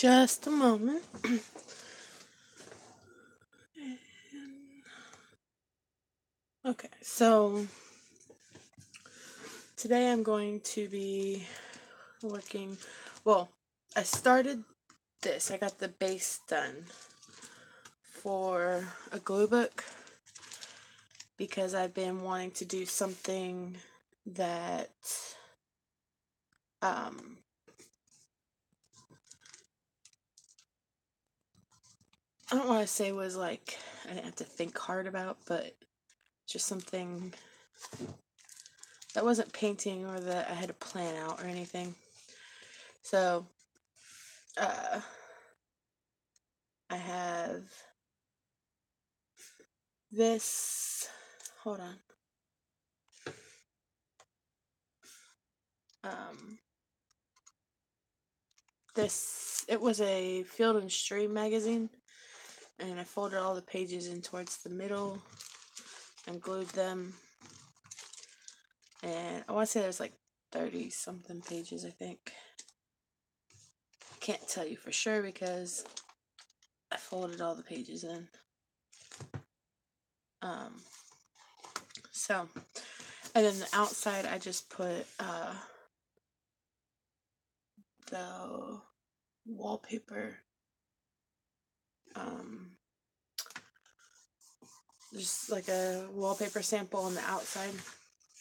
Just a moment. Okay, so today I'm going to be working. Well, I started this. I got the base done for a glue book because I've been wanting to do something that I don't want to say was like I didn't have to think hard about, but just something that wasn't painting or that I had to plan out or anything. So I have this. Hold on. It was a Field and Stream magazine, and I folded all the pages in towards the middle and glued them. And I want to say there's like 30 something pages, I think. Can't tell you for sure because I folded all the pages in. So, and then the outside I just put the wallpaper, just like a wallpaper sample on the outside.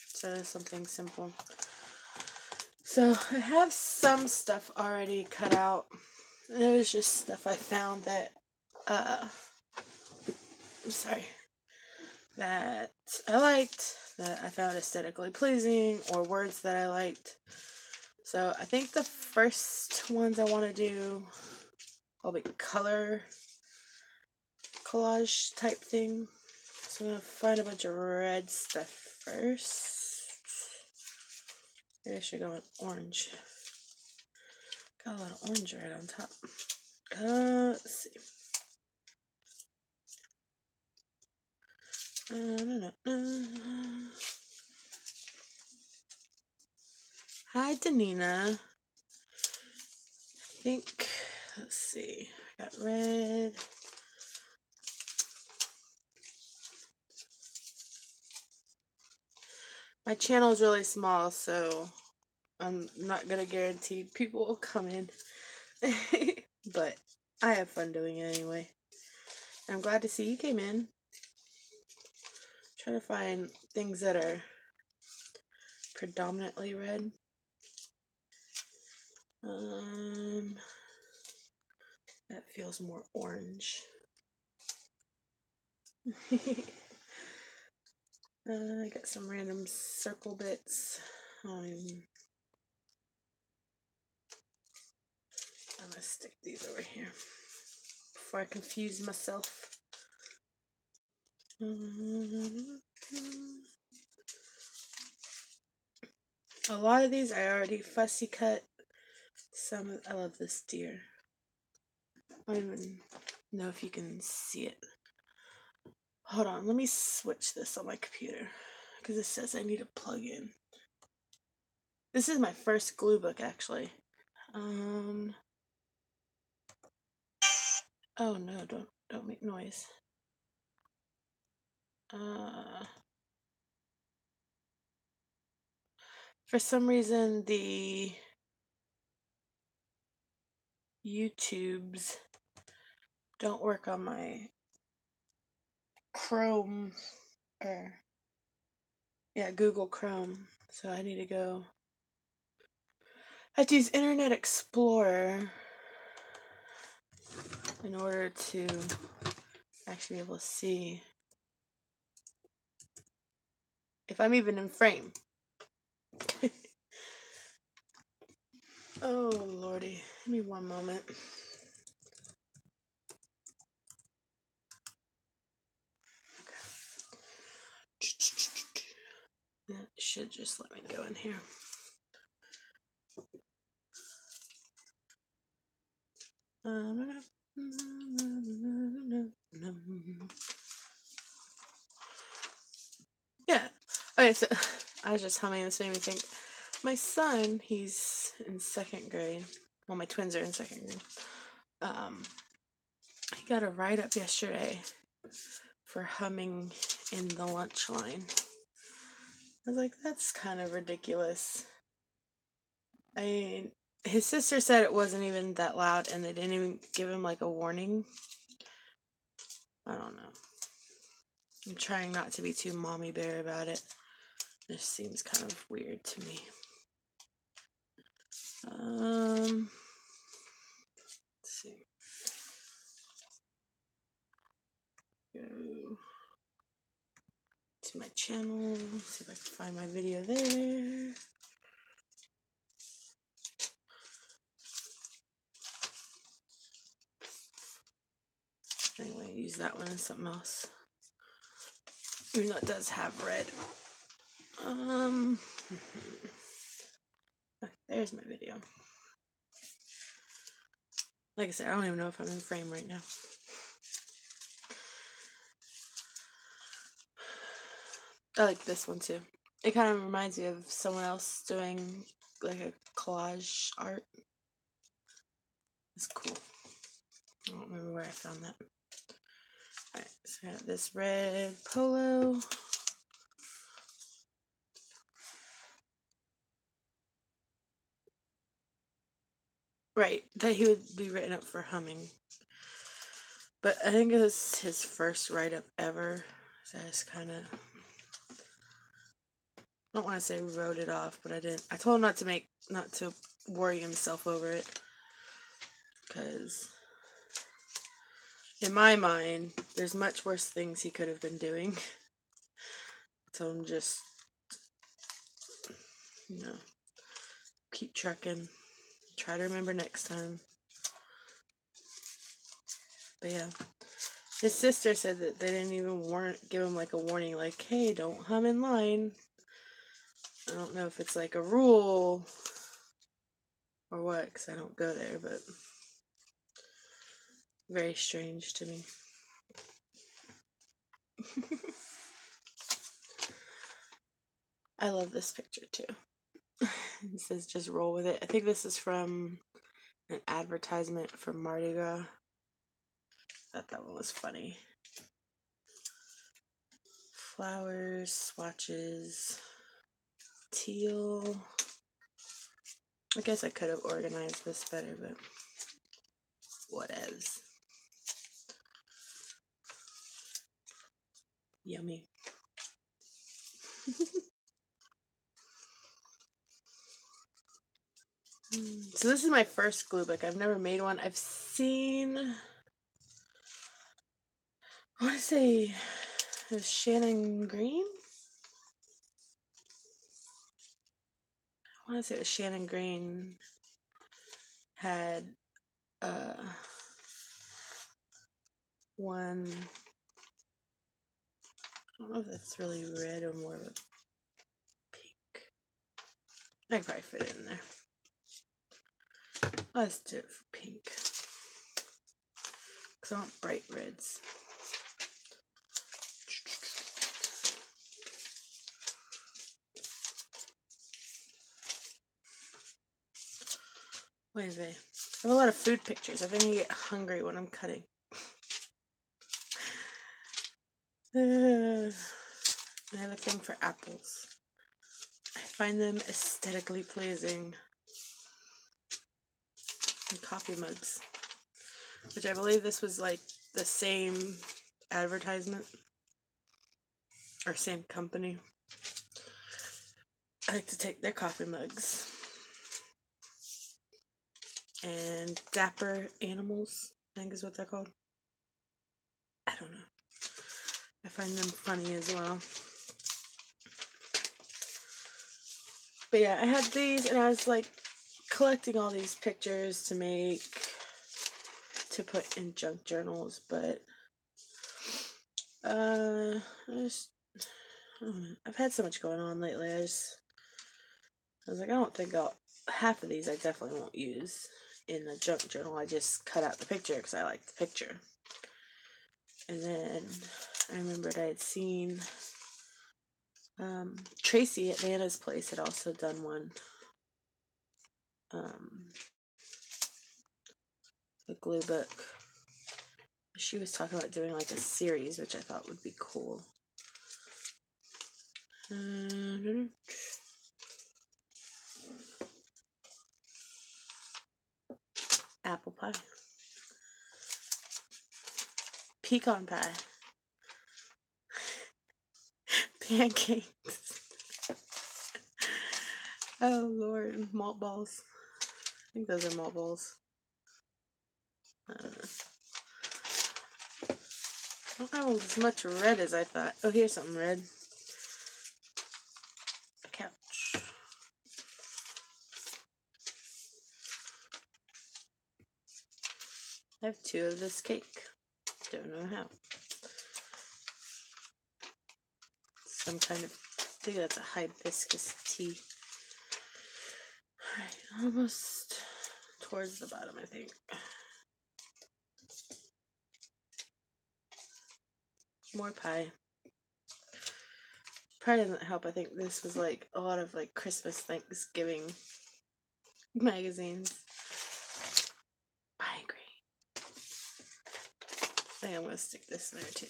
So something simple. So I have some stuff already cut out. It was just stuff I found that that I liked, that I found aesthetically pleasing, or words that I liked. So I think the first ones I want to do will be color collage type thing. So I'm going to find a bunch of red stuff first. Maybe I should go with orange. Got a lot of orange right on top. Let's see. Hi, Danina. I think, let's see. I got red. My channel is really small, so I'm not going to guarantee people will come in. But I have fun doing it anyway. I'm glad to see you came in. Trying to find things that are predominantly red. That feels more orange. I got some random circle bits. I'm gonna stick these over here before I confuse myself. A lot of these I already fussy cut. Some, I love this deer. I don't even know if you can see it. Hold on, let me switch this on my computer because it says I need a plug-in. This is my first glue book, actually. Oh no, don't make noise. For some reason the YouTubes don't work on my Chrome, or Google Chrome. So I need to go. I have to use Internet Explorer in order to actually be able to see if I'm even in frame. Oh lordy, give me one moment. That should just let me go in here. Yeah. Okay, so I was just humming. This made me think. My son, he's in second grade. Well, my twins are in second grade. he got a write-up yesterday for humming in the lunch line. I was like, that's kind of ridiculous. I mean, his sister said it wasn't even that loud and they didn't even give him like a warning. I don't know. I'm trying not to be too mommy bear about it. This seems kind of weird to me. Let's see. Go to my channel, see if I can find my video there. Anyway, use that one as something else. Even though it does have red. There's my video. Like I said, I don't even know if I'm in frame right now. I like this one too. It kind of reminds me of someone else doing like a collage art. It's cool. I don't remember where I found that. Alright, so I got this red polo. Right, that he would be written up for humming. But I think it was his first write-up ever. So I just kind of, I don't want to say wrote it off, but I didn't. I told him not to worry himself over it. Because in my mind, there's much worse things he could have been doing. So I'm just, keep trucking. Try to remember next time. But yeah. His sister said that they didn't even give him like a warning, like, hey, don't hum in line. I don't know if it's like a rule or what, because I don't go there, but very strange to me. I love this picture too. It says just roll with it. I think this is from an advertisement for Mardi Gras. I thought that one was funny. Flowers, swatches, teal. I guess I could have organized this better, but whatevs. Yummy. So this is my first glue book. I've never made one. I've seen, I want to say, it Shannon Green? I want to say it was Shannon Green had one, I don't know if that's really red or more of a pink. I can probably fit it in there. Let's do it for pink. Because I want bright reds. Wait a minute. I have a lot of food pictures. I think I get hungry when I'm cutting. I have a thing for apples. I find them aesthetically pleasing. And coffee mugs. Which I believe this was like the same advertisement. Or same company. I like to take their coffee mugs. And Dapper Animals, I think is what they're called. I don't know. I find them funny as well. But yeah, I had these and I was like collecting all these pictures to put in junk journals, but I don't know. I've had so much going on lately. I was like, I don't think half of these I definitely won't use in the junk journal. I just cut out the picture because I like the picture. And then I remembered I had seen Tracy at Nana's place had also done one. the glue book. She was talking about doing like a series, which I thought would be cool. Apple pie. Pecan pie. Pancakes. Oh Lord, malt balls. I think those are malt balls. I don't have as much red as I thought. Oh, here's something red. A couch. I have 2 of this cake. Don't know how. Some kind of, I think that's a hibiscus tea. Alright, almost towards the bottom, I think. More pie. Probably doesn't help. I think this was like a lot of like Christmas, Thanksgiving magazines. I agree. I think I'm going to stick this there too.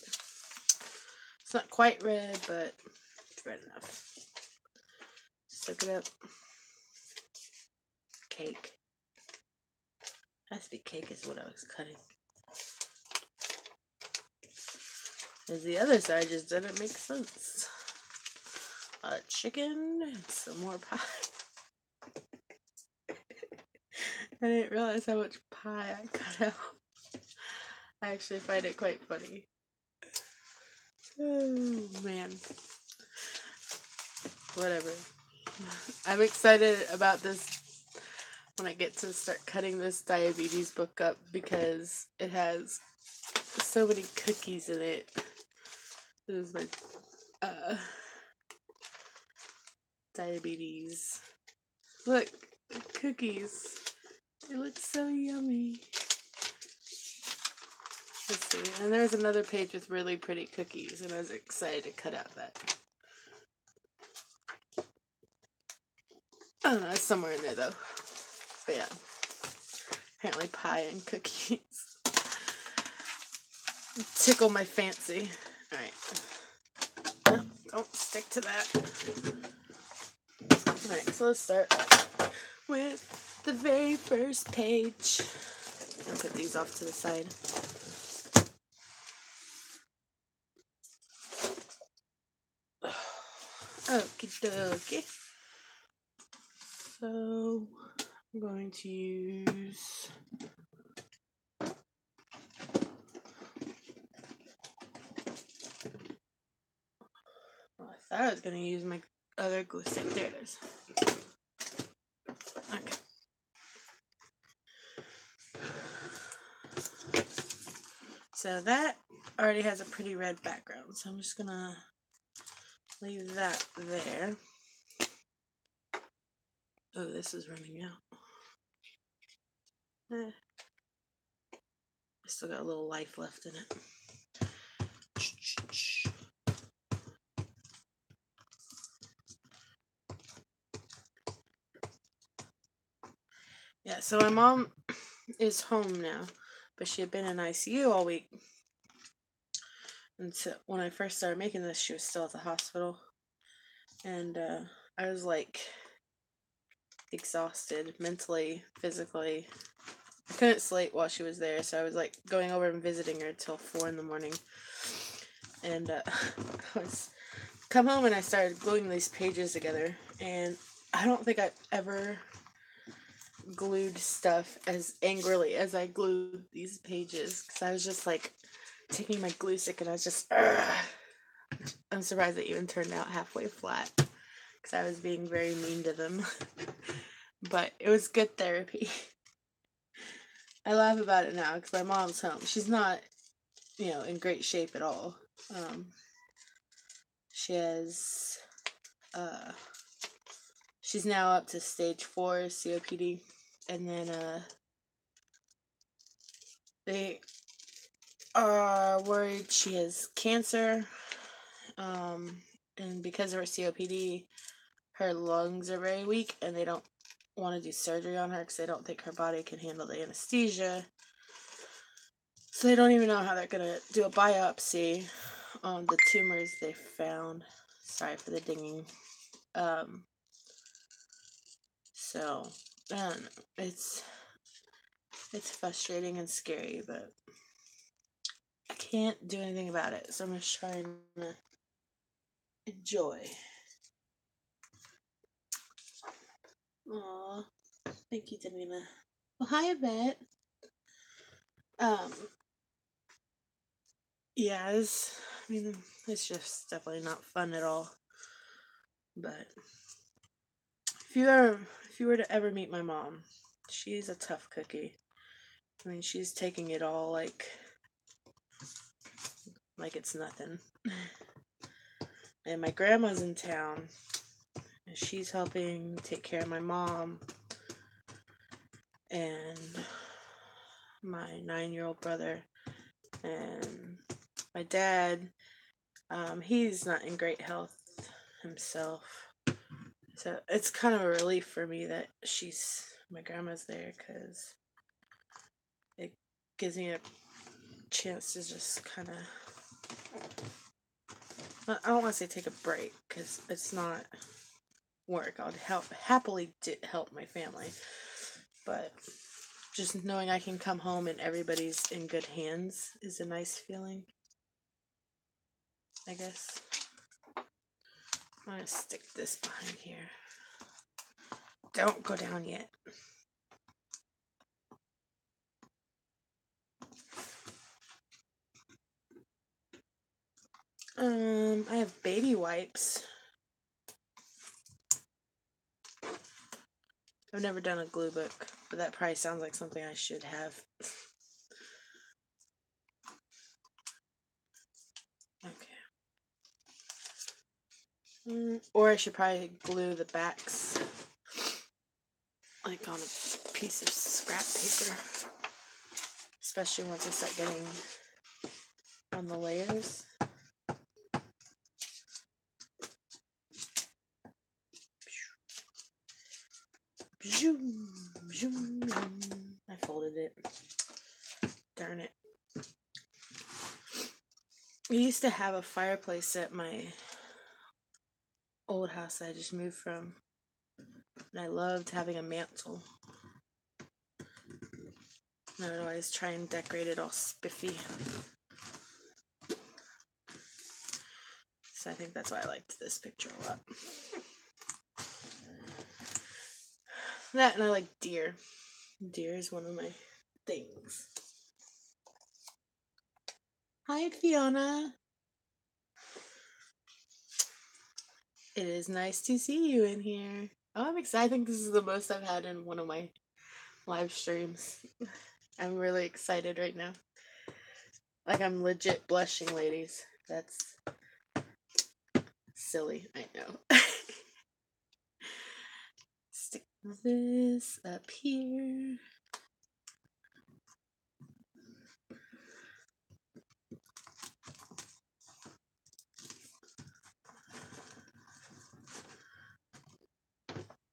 It's not quite red, but it's red enough. Soak it up. Cake. Has to be cake is what I was cutting. As the other side just didn't make sense. A chicken and some more pie. I didn't realize how much pie I cut out. I actually find it quite funny. Oh man. Whatever. I'm excited about this when I get to start cutting this diabetes book up because it has so many cookies in it. This is my diabetes. Look, cookies. They look so yummy. Let's see. And there's another page with really pretty cookies, and I was excited to cut out that. I don't know, it's somewhere in there though. But yeah. Apparently pie and cookies tickle my fancy. Alright. No, don't stick to that. Alright, so let's start with the very first page. I'll put these off to the side. Okie dokie. So I'm going to use I thought I was going to use my other glue stick. There it is. Okay. So that already has a pretty red background, so I'm just going to leave that there. Oh, this is running out. I still got a little life left in it. Yeah, so my mom is home now, but she had been in ICU all week. And so when I first started making this, she was still at the hospital. And I was like exhausted mentally, physically. I couldn't sleep while she was there, so I was like going over and visiting her till 4 in the morning. And I was come home and I started gluing these pages together, and I don't think I've ever glued stuff as angrily as I glued these pages, because I was just like taking my glue stick and I was just I'm surprised it even turned out halfway flat because I was being very mean to them. But it was good therapy. I laugh about it now because my mom's home. She's not, in great shape at all. She has she's now up to stage 4 COPD, and then they are worried she has cancer, and because of her COPD, her lungs are very weak, and they don't want to do surgery on her because they don't think her body can handle the anesthesia. So they don't even know how they're gonna do a biopsy on the tumors they found. Sorry for the dinging. Um, so I don't know. It's frustrating and scary, but I can't do anything about it. So I'm just trying to enjoy. Aw, thank you, Danina. Well, hi, Yvette. Um, yeah, I mean, it's just definitely not fun at all. But if you were to ever meet my mom, she's a tough cookie. I mean, she's taking it all like it's nothing. And my grandma's in town, and she's helping take care of my mom and my 9-year-old brother and my dad. He's not in great health himself, so it's kind of a relief for me that my grandma's there, because it gives me a chance to just kind of, I don't want to say take a break, because it's not work. I would happily help my family, but just knowing I can come home and everybody's in good hands is a nice feeling, I guess. I'm gonna stick this behind here. Don't go down yet. I have baby wipes. I've never done a glue book, but that probably sounds like something I should have. Okay. Or I should probably glue the backs, like on a piece of scrap paper. Especially once I start getting on the layers. I folded it. Darn it. We used to have a fireplace at my old house I just moved from, and I loved having a mantle. And I would always try and decorate it all spiffy. So I think that's why I liked this picture a lot. That, and I like deer. Deer is one of my things. Hi, Fiona. It is nice to see you in here. Oh, I'm excited. I think this is the most I've had in one of my live streams. I'm really excited right now. Like, I'm legit blushing, ladies. That's silly, I know. Stick this up here.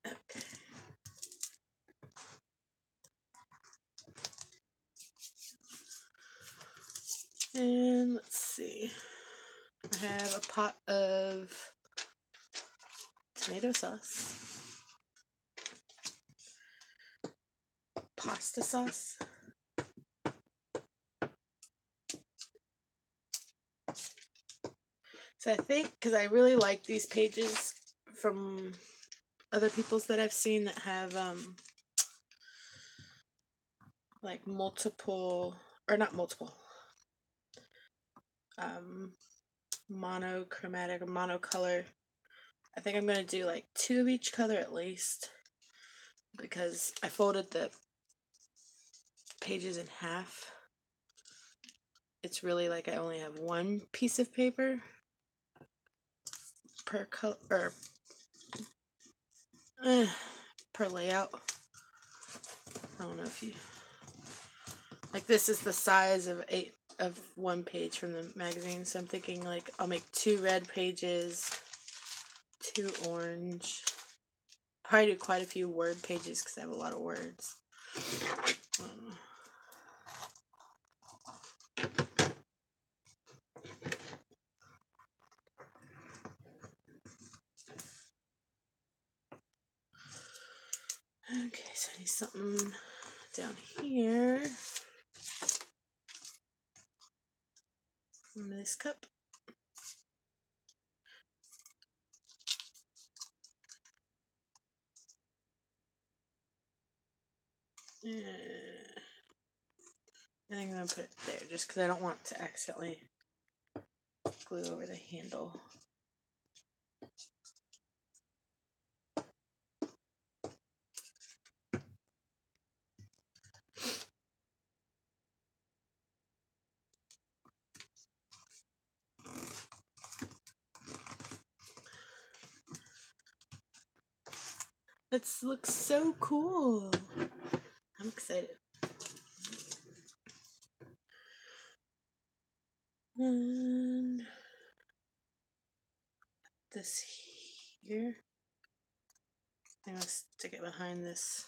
Okay. And let's see. I have a pot of tomato sauce, pasta sauce, so I think, because I really like these pages from other people's that I've seen that have like multiple, or not multiple, monochromatic or monocolor. I think I'm going to do like 2 of each color at least, because I folded the pages in half. It's really like I only have 1 piece of paper per color, or per layout. I don't know if you, like, this is the size of 1 page from the magazine, so I'm thinking like I'll make 2 red pages, 2 orange. Probably do quite a few word pages because I have a lot of words. so I need something down here. From this cup. I think I'm going to put it there just because I don't want to accidentally glue over the handle. This looks so cool. I'm excited. And this here. I'm going to stick it behind this.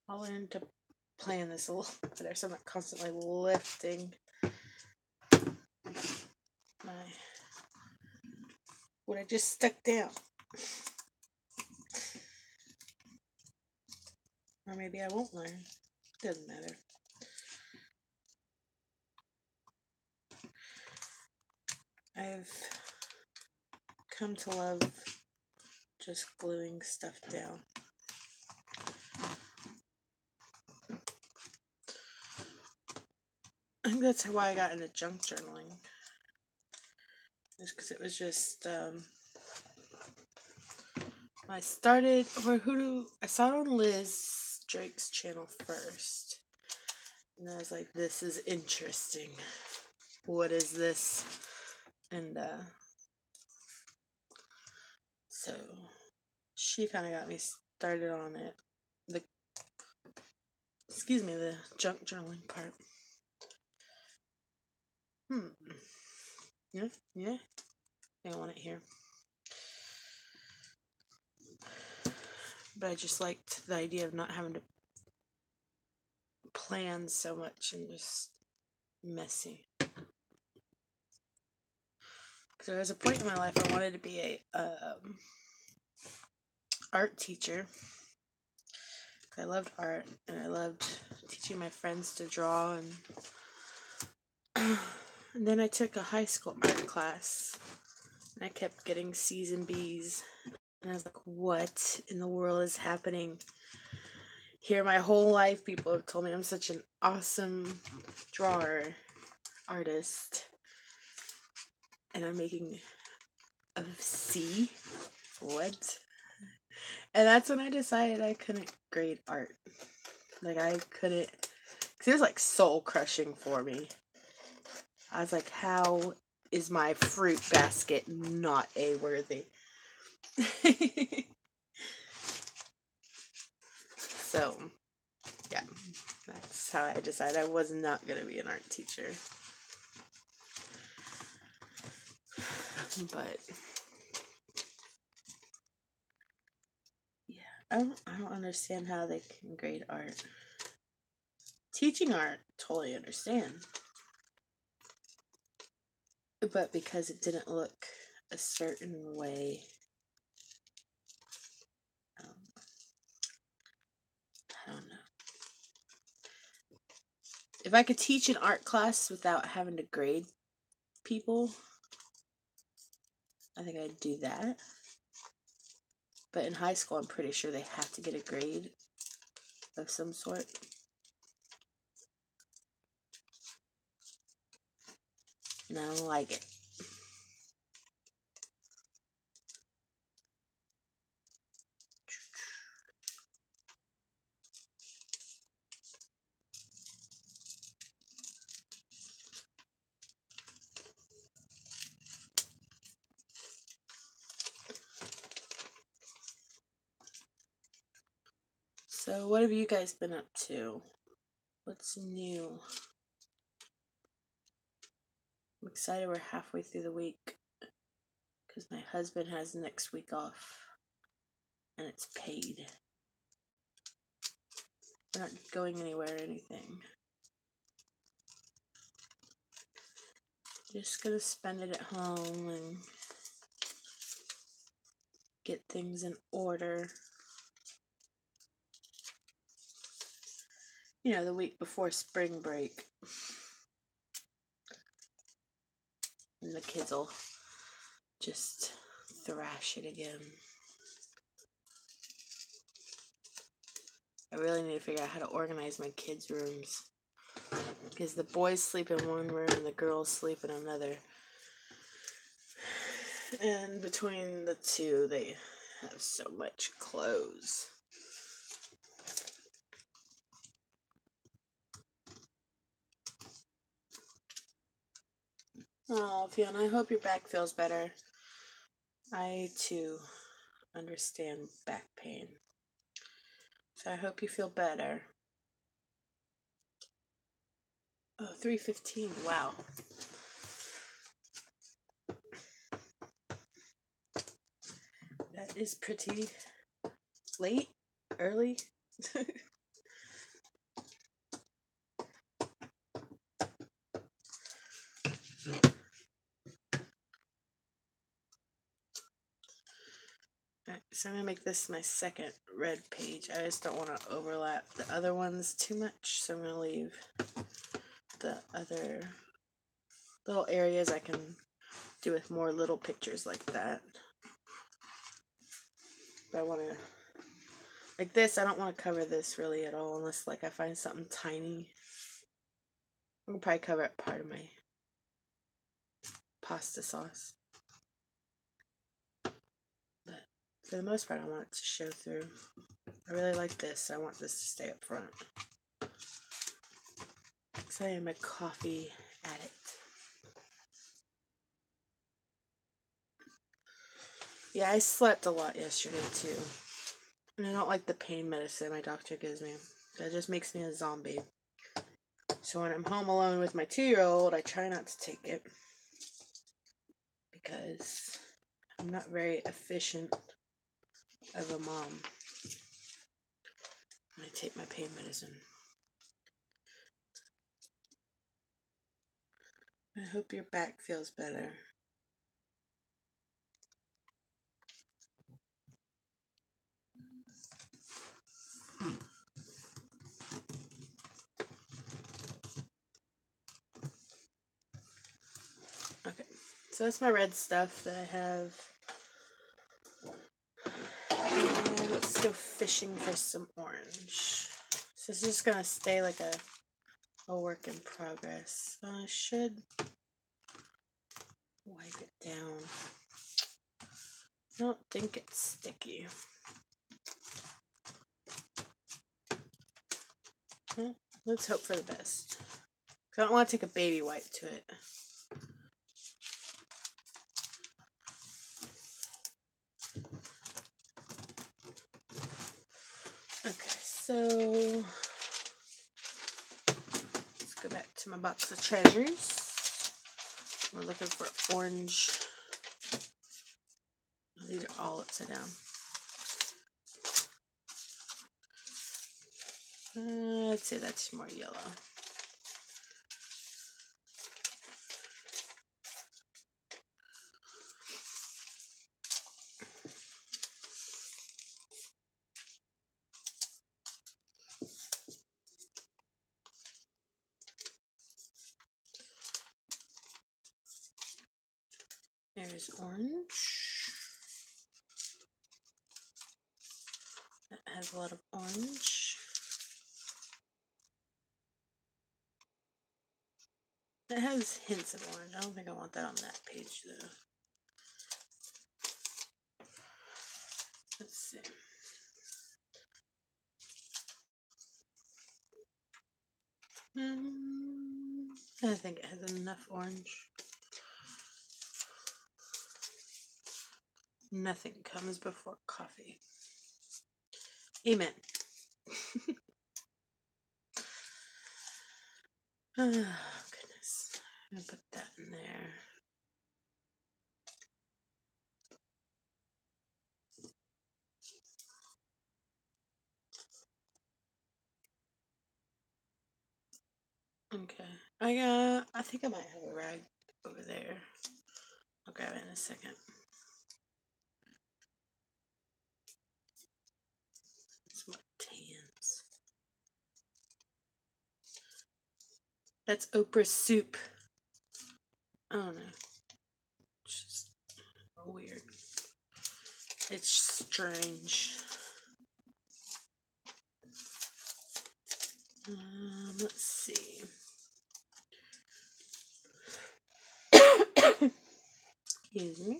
I'll learn to play in this a little better so I'm not constantly lifting what I just stuck down. Or maybe I won't learn. Doesn't matter. I've come to love just gluing stuff down. I think that's why I got into junk journaling. Just because it was just, I started, I saw it on Liz Drake's channel first. And I was like, this is interesting. What is this? And, so she kind of got me started on it. The junk journaling part. Yeah. I want it here. But I just liked the idea of not having to plan so much and just messy. Because there was a point in my life I wanted to be a art teacher. I loved art and I loved teaching my friends to draw, and then I took a high school art class and I kept getting C's and B's, and I was like, what in the world is happening here? My whole life people have told me I'm such an awesome drawer, artist, and I'm making a C? What? And that's when I decided I couldn't grade art. Like, I couldn't, because it was like soul crushing for me. I was like, how is my fruit basket not A worthy? So, yeah, that's how I decided I was not going to be an art teacher. But, yeah, I don't understand how they can grade art. Teaching art, totally understand. But because it didn't look a certain way, I don't know. If I could teach an art class without having to grade people, I think I'd do that. But in high school, I'm pretty sure they have to get a grade of some sort. And I don't like it. So what have you guys been up to? What's new? I'm excited we're halfway through the week because my husband has next week off and it's paid. We're not going anywhere or anything. Just gonna spend it at home and get things in order. You know, the week before spring break. And the kids will just thrash it again. I really need to figure out how to organize my kids' rooms. Because the boys sleep in one room and the girls sleep in another. And between the two, they have so much clothes. Oh, Fiona, I hope your back feels better. I, too, understand back pain. So I hope you feel better. Oh, 3:15. Wow. That is pretty late, early. Alright, so I'm going to make this my second red page. I just don't want to overlap the other ones too much, so I'm going to leave the other little areas I can do with more little pictures like that. But I want to, like this, I don't want to cover this really at all unless like I find something tiny. I'm going to probably cover up part of my pasta sauce. But for the most part, I want it to show through. I really like this, so I want this to stay up front. Because I am a coffee addict. Yeah, I slept a lot yesterday too. And I don't like the pain medicine my doctor gives me. That just makes me a zombie. So when I'm home alone with my 2-year-old, I try not to take it. Because I'm not very efficient of a mom when I take my pain medicine. I hope your back feels better. Okay, so that's my red stuff that I have. And let's go fishing for some orange. So it's just gonna stay like a work in progress. So I should wipe it down. I don't think it's sticky. Well, let's hope for the best. I don't want to take a baby wipe to it. Okay, so let's go back to my box of treasures. We're looking for orange. These are all upside down. I'd say that's more yellow. There's orange. That has a lot of orange. It has hints of orange. I don't think I want that on that page though. Let's see. I think it has enough orange. Nothing comes before coffee. Amen. Oh, goodness. I'm gonna put that in there. Okay. I think I might have a rag over there. I'll grab it in a second. Some more tans. That's Oprah soup. I don't know. It's just weird. It's strange. Let's see. Excuse me.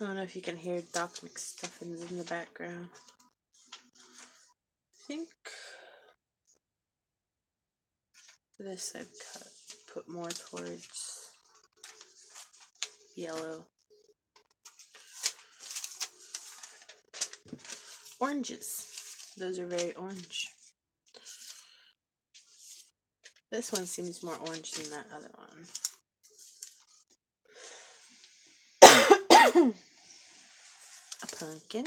I don't know if you can hear Doc McStuffins in the background. I think this I've put more towards yellow. Oranges. Those are very orange. This one seems more orange than that other one. A pumpkin.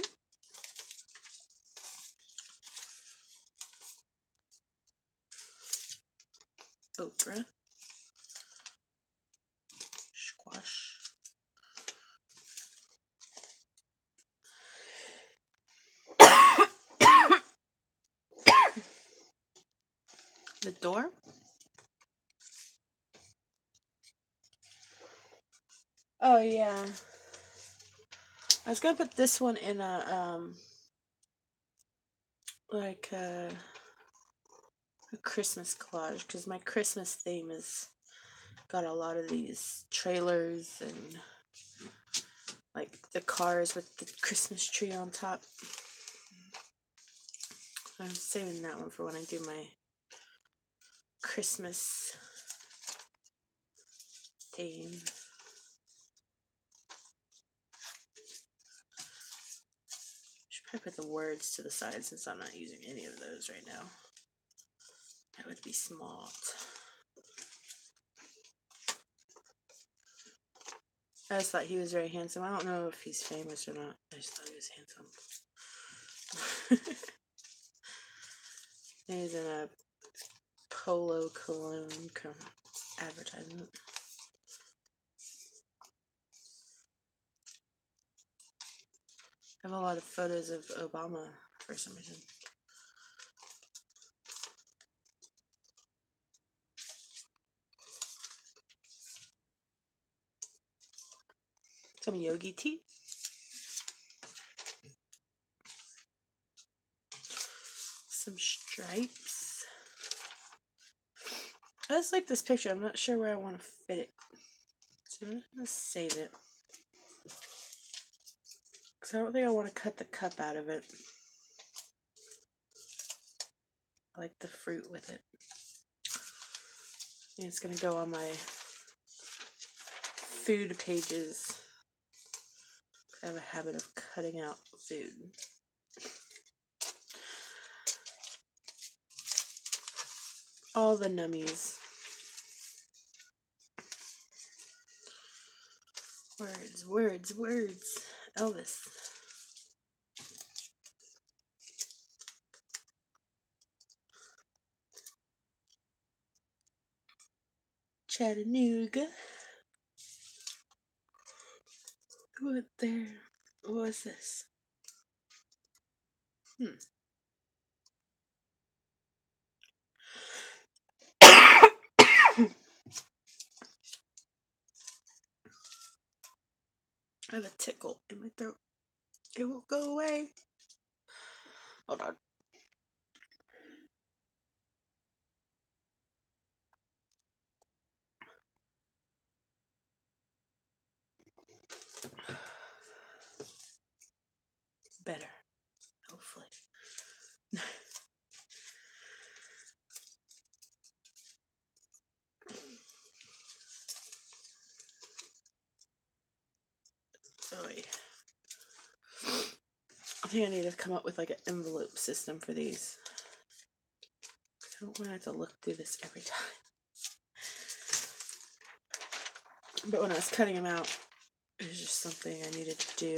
Okra. Squash. The door. Oh yeah. I was gonna put this one in a like a Christmas collage because my Christmas theme is got a lot of these trailers and like the cars with the Christmas tree on top. I'm saving that one for when I do my Christmas theme. Should probably put the words to the side since I'm not using any of those right now. That would be smart. I just thought he was very handsome. I don't know if he's famous or not. I just thought he was handsome. He's in a Polo cologne advertisement. I have a lot of photos of Obama for some reason. Some yogi tea. Some stripes. I just like this picture. I'm not sure where I want to fit it. So I'm going to save it. Because I don't think I want to cut the cup out of it. I like the fruit with it. And it's going to go on my food pages. I have a habit of cutting out food. All the nummies. Words, words, words. Elvis. Chattanooga. What there? What's this? I have a tickle in my throat. It won't go away. Hold on. Better. Hopefully. Oh, yeah. I think I need to come up with like an envelope system for these. I don't want to have to look through this every time. But when I was cutting them out, it was just something I needed to do.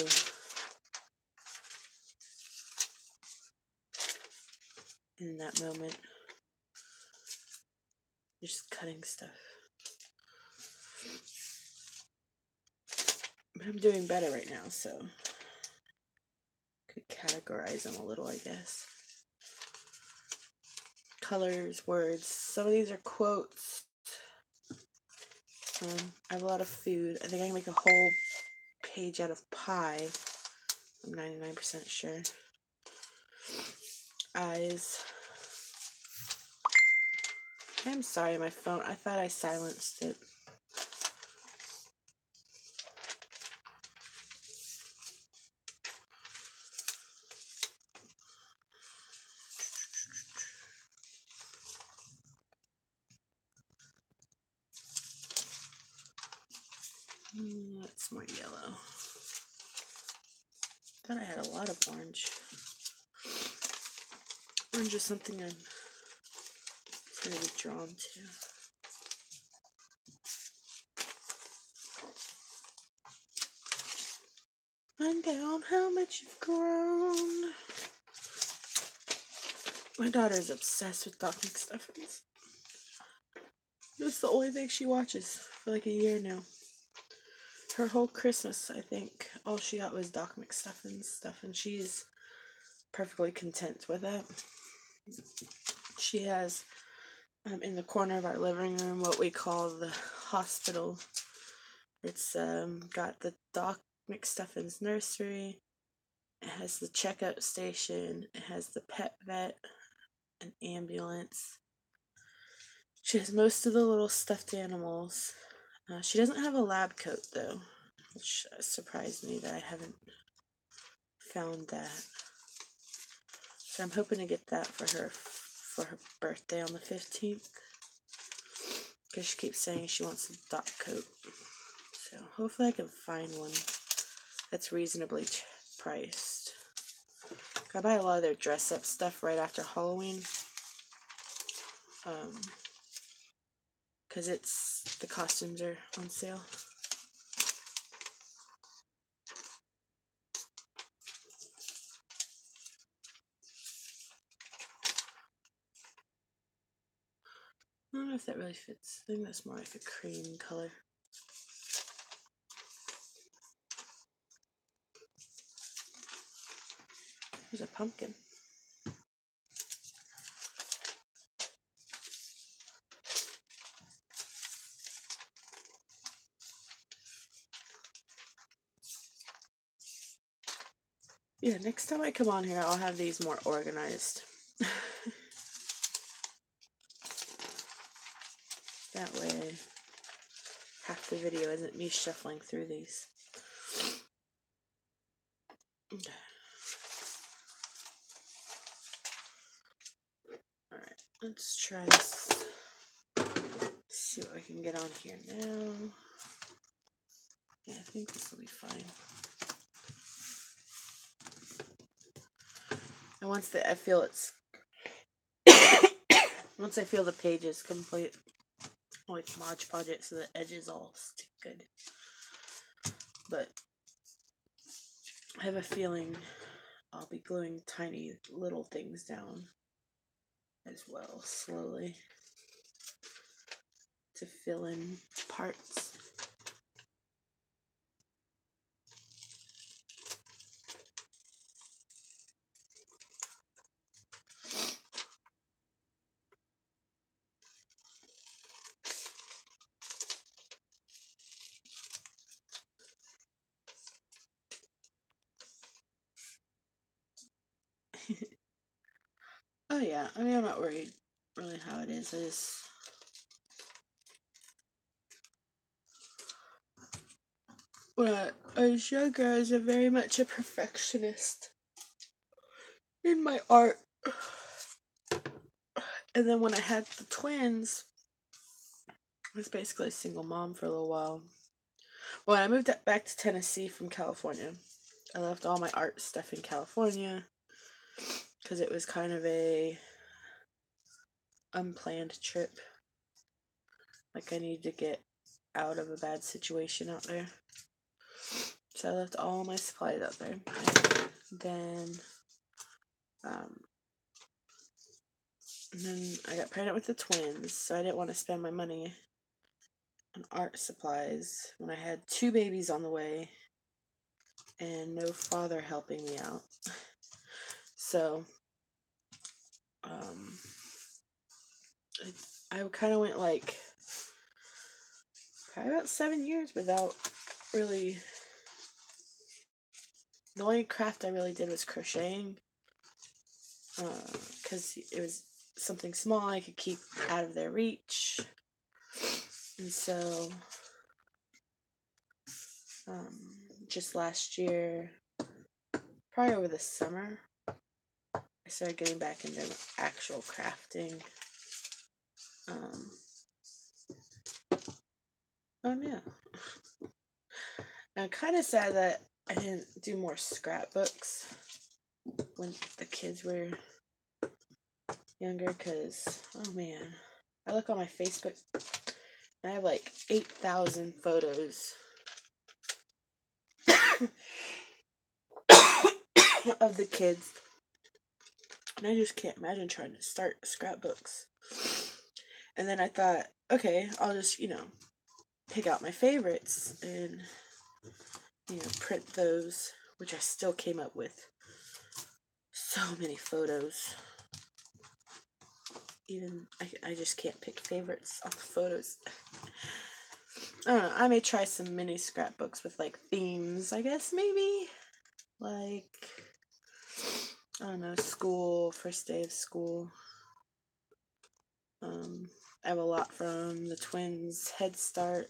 In that moment. Just cutting stuff. But I'm doing better right now, so Could categorize them a little, I guess. Colors, words. Some of these are quotes. I have a lot of food. I think I can make a whole page out of pie. I'm 99% sure. Eyes. I'm sorry, my phone. I thought I silenced it. That's more yellow. Thought I had a lot of orange. Orange is something I'm really drawn to. Find out how much you've grown. My daughter is obsessed with Doc McStuffins. It's the only thing she watches for like a year now. Her whole Christmas, I think, all she got was Doc McStuffins stuff, and she's perfectly content with it. She has, in the corner of our living room, what we call the hospital. It's got the Doc McStuffins nursery. It has the checkup station. It has the pet vet, an ambulance. She has most of the little stuffed animals. She doesn't have a lab coat though, which surprised me that I haven't found that. So I'm hoping to get that for her birthday on the 15th. Because she keeps saying she wants a doc coat. So hopefully I can find one that's reasonably priced. I buy a lot of their dress up stuff right after Halloween. Because the costumes are on sale. I don't know if that really fits. I think that's more like a cream color. There's a pumpkin. Yeah, next time I come on here, I'll have these more organized. That way, half the video isn't me shuffling through these. Alright, let's try this. See what I can get on here now. Yeah, I think this will be fine. And once I feel the page is complete, I'll like Mod Podge it so the edges all stick good. But I have a feeling I'll be gluing tiny little things down as well, slowly, to fill in parts. Oh yeah, I mean, I'm not worried really how it is. When I was younger, I was very much a perfectionist in my art. And then when I had the twins, I was basically a single mom for a little while. When I moved back to Tennessee from California, I left all my art stuff in California because it was kind of a unplanned trip. Like, I needed to get out of a bad situation out there. So I left all my supplies out there. And then I got pregnant with the twins, so I didn't want to spend my money on art supplies when I had 2 babies on the way and no father helping me out. So, I kind of went like probably about 7 years without really. The only craft I really did was crocheting, because it was something small I could keep out of their reach. And so, just last year, probably over the summer, I started getting back into actual crafting. Oh no. I'm kind of sad that I didn't do more scrapbooks when the kids were younger, because, oh man, I look on my Facebook and I have like 8,000 photos of the kids, and I just can't imagine trying to start scrapbooks. And then I thought, okay, I'll just, pick out my favorites and, print those, which I still came up with so many photos. Even, I just can't pick favorites on the photos. I don't know, I may try some mini scrapbooks with, like, themes, I guess, maybe. Like, I don't know, school, first day of school. I have a lot from the twins' Head Start.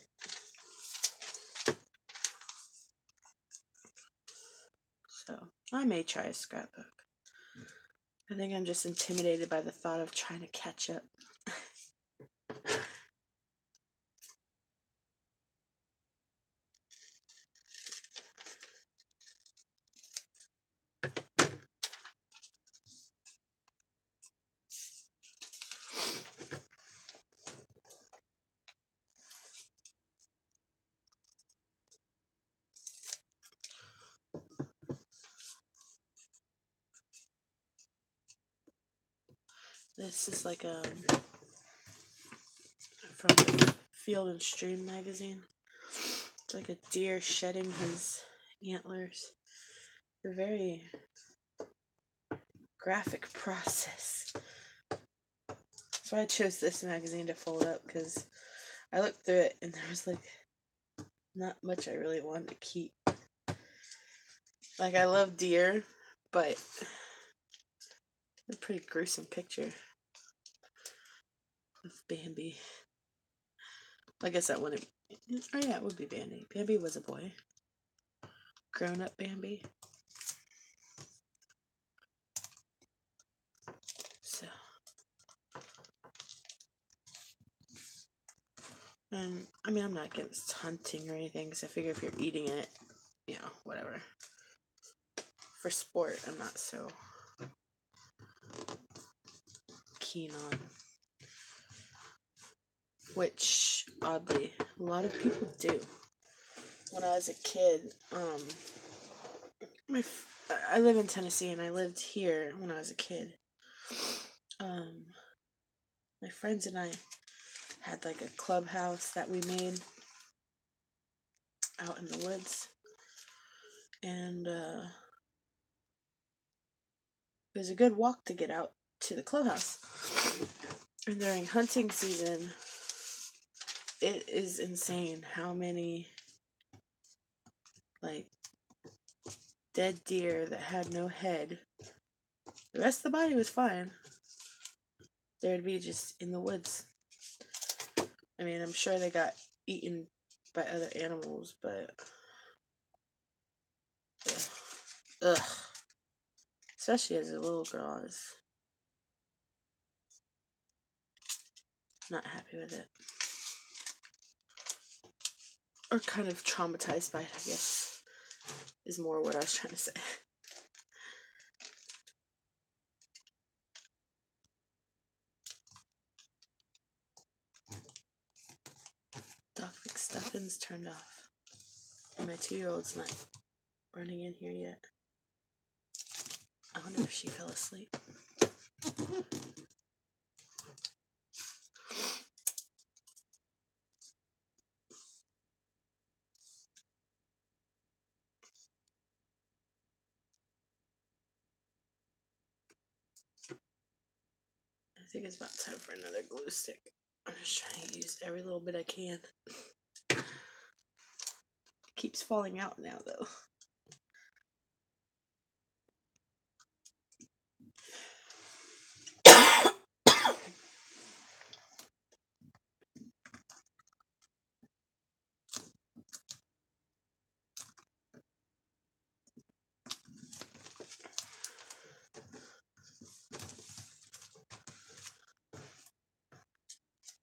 So, I may try a scrapbook. I think I'm just intimidated by the thought of trying to catch up. This is like from the Field and Stream magazine. It's like a deer shedding his antlers. A very graphic process. So I chose this magazine to fold up, because I looked through it and there was like not much I really wanted to keep. Like, I love deer, but it's a pretty gruesome picture of Bambi. I guess that wouldn't. Oh yeah, it would be Bambi. Bambi was a boy. Grown up Bambi. So. And, I mean, I'm not against hunting or anything, because I figure if you're eating it, whatever. For sport, I'm not so keen on. Which, oddly, a lot of people do. When I was a kid, I live in Tennessee, and I lived here when I was a kid. My friends and I had like a clubhouse that we made out in the woods, and it was a good walk to get out to the clubhouse. And during hunting season, it is insane how many like dead deer that had no head. The rest of the body was fine. There'd be just in the woods. I mean, I'm sure they got eaten by other animals, but ugh. Especially as a little girl, I was not happy with it. Or kind of traumatized by it, I guess, is more what I was trying to say. Doc McStuffins turned off. And my 2-year-old's not running in here yet. I wonder if she fell asleep. think it's about time for another glue stick. I'm just trying to use every little bit I can. Keeps falling out now, though.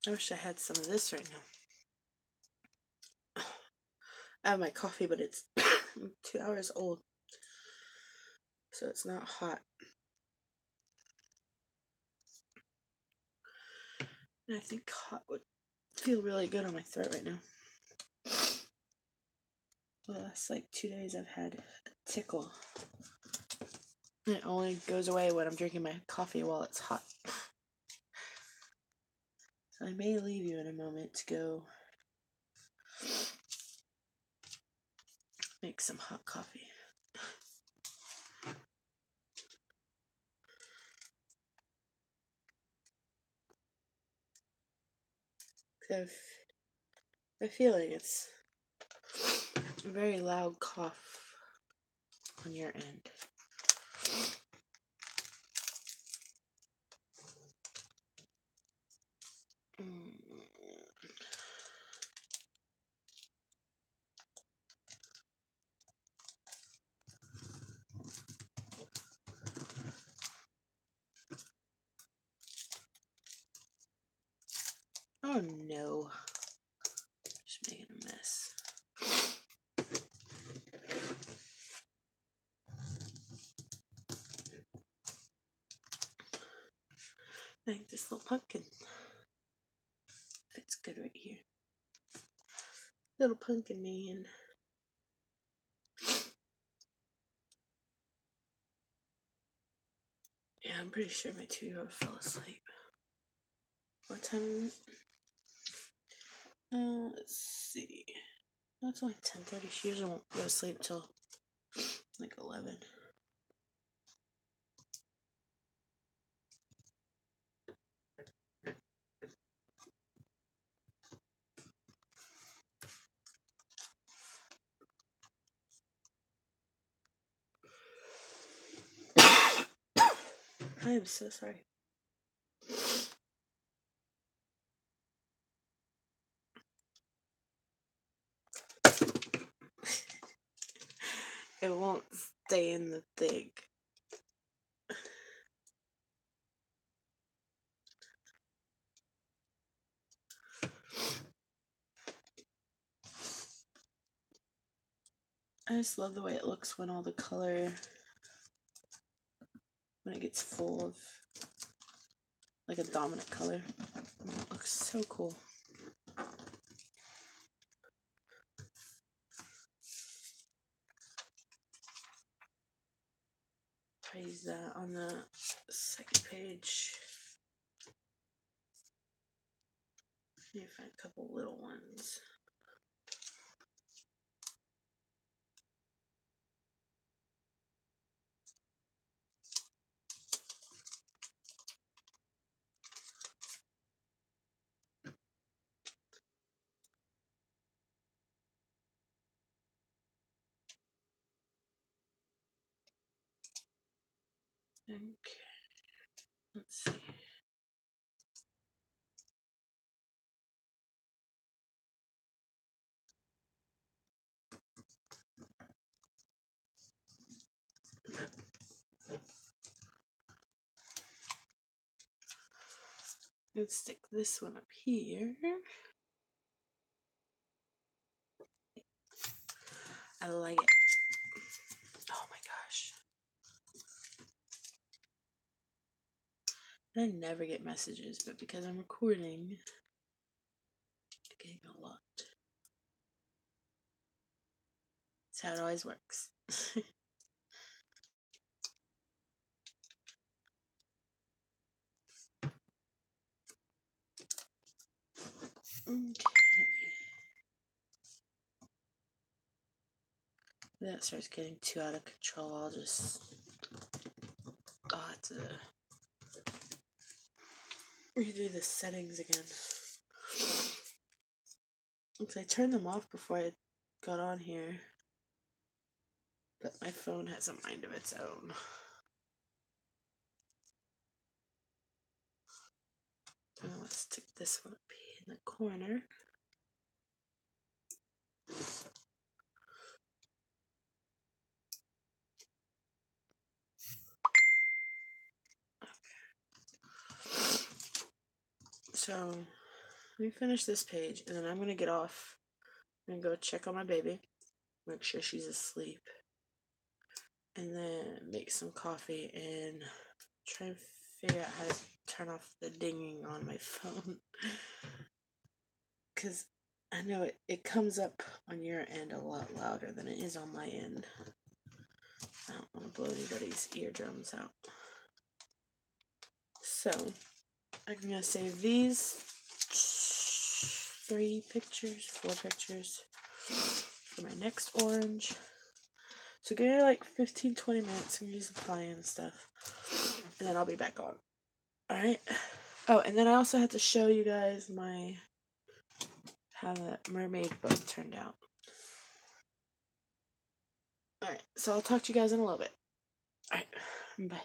I wish I had some of this right now. I have my coffee, but it's 2 hours old, so it's not hot. And I think hot would feel really good on my throat right now. The last like 2 days I've had a tickle. It only goes away when I'm drinking my coffee while it's hot. So I may leave you in a moment to go make some hot coffee. I have a feeling it's a very loud cough on your end. Oh no. Just making a mess. I think this little pumpkin fits good right here. Little pumpkin man. Yeah, I'm pretty sure my 2-year-old fell asleep. What time is it? Let's see. No, it's only 10:30. She usually won't go to sleep till like 11. I am so sorry. It won't stay in the thing. I just love the way it looks when all the color, when it gets full of like a dominant color. It looks so cool. Praise that on the second page. Need to find a couple little ones. Okay, let's see. Let's stick this one up here. I like it. Oh my gosh. I never get messages, but because I'm recording, I'm getting a lot. That's how it always works. Okay. If that starts getting too out of control, I'll have to redo the settings again. Because I turned them off before I got on here. But my phone has a mind of its own. Now let's stick this one up in the corner. So let me finish this page, and then I'm gonna get off and go check on my baby, make sure she's asleep, and then make some coffee and try and figure out how to turn off the dinging on my phone. Because I know it comes up on your end a lot louder than it is on my end. I don't want to blow anybody's eardrums out. So I'm gonna save these 4 pictures for my next orange. So give me like 15-20 minutes and use the applying and stuff, and then I'll be back on. Alright. Oh, and then I also had to show you guys how the mermaid boat turned out. Alright, so I'll talk to you guys in a little bit. Alright, bye.